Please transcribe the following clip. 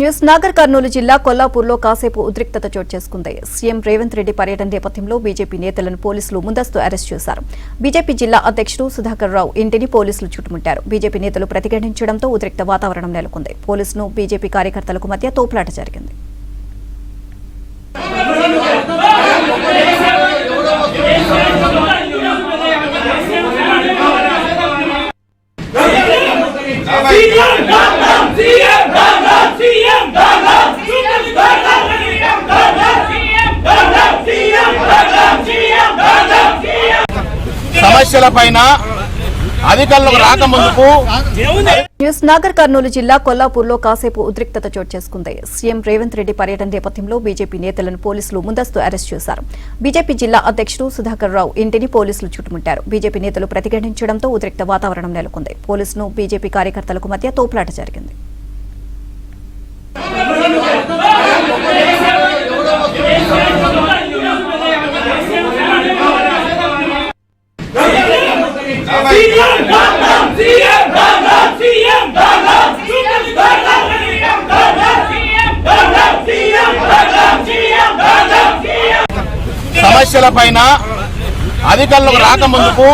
News Nagar Kurnool జిల్లా కొల్లాపూర్లో కాసేపు ఉద్రిక్తత చోటు చేసుకుంది. సీఎం రేవంత్ రెడ్డి పర్యటన నేపథ్యంలో బీజేపీ నేతలను పోలీసులు ముందస్తు అరెస్ట్ చేశారు. బీజేపీ జిల్లా అధ్యక్షుడు సుధాకర్ రావు ఇంటిని పోలీసులు చుట్టుముట్టారు. బీజేపీ నేతలు ప్రతిఘటించడంతో ఉద్రిక్త వాతావరణం నెలకొంది. పోలీసులు బీజేపీ కార్యకర్తలకు మధ్య తోపులాట జరిగింది. సమస్యలపైన అధికారులకు రాకముందుకు న్యూస్ నాగర్ కర్నూలు జిల్లా కొల్లాపూర్లో కాసేపు ఉద్రిక్తత చోటు చేసుకుంది. సీఎం రేవంత్ రెడ్డి పర్యటన నేపథ్యంలో బీజేపీ నేతలను పోలీసులు ముందస్తు అరెస్ట్ చేశారు. బీజేపీ జిల్లా అధ్యక్షుడు సుధాకర్ రావు ఇంటిని పోలీసులు చుట్టుముట్టారు. బీజేపీ నేతలు ప్రతిఘటించడంతో ఉద్రిక్త వాతావరణం నెలకొంది. పోలీసులు బీజేపీ కార్యకర్తలకు మధ్య తోపులాట జరిగింది. సమస్యలపైన అధికారులకు రాకముందుకు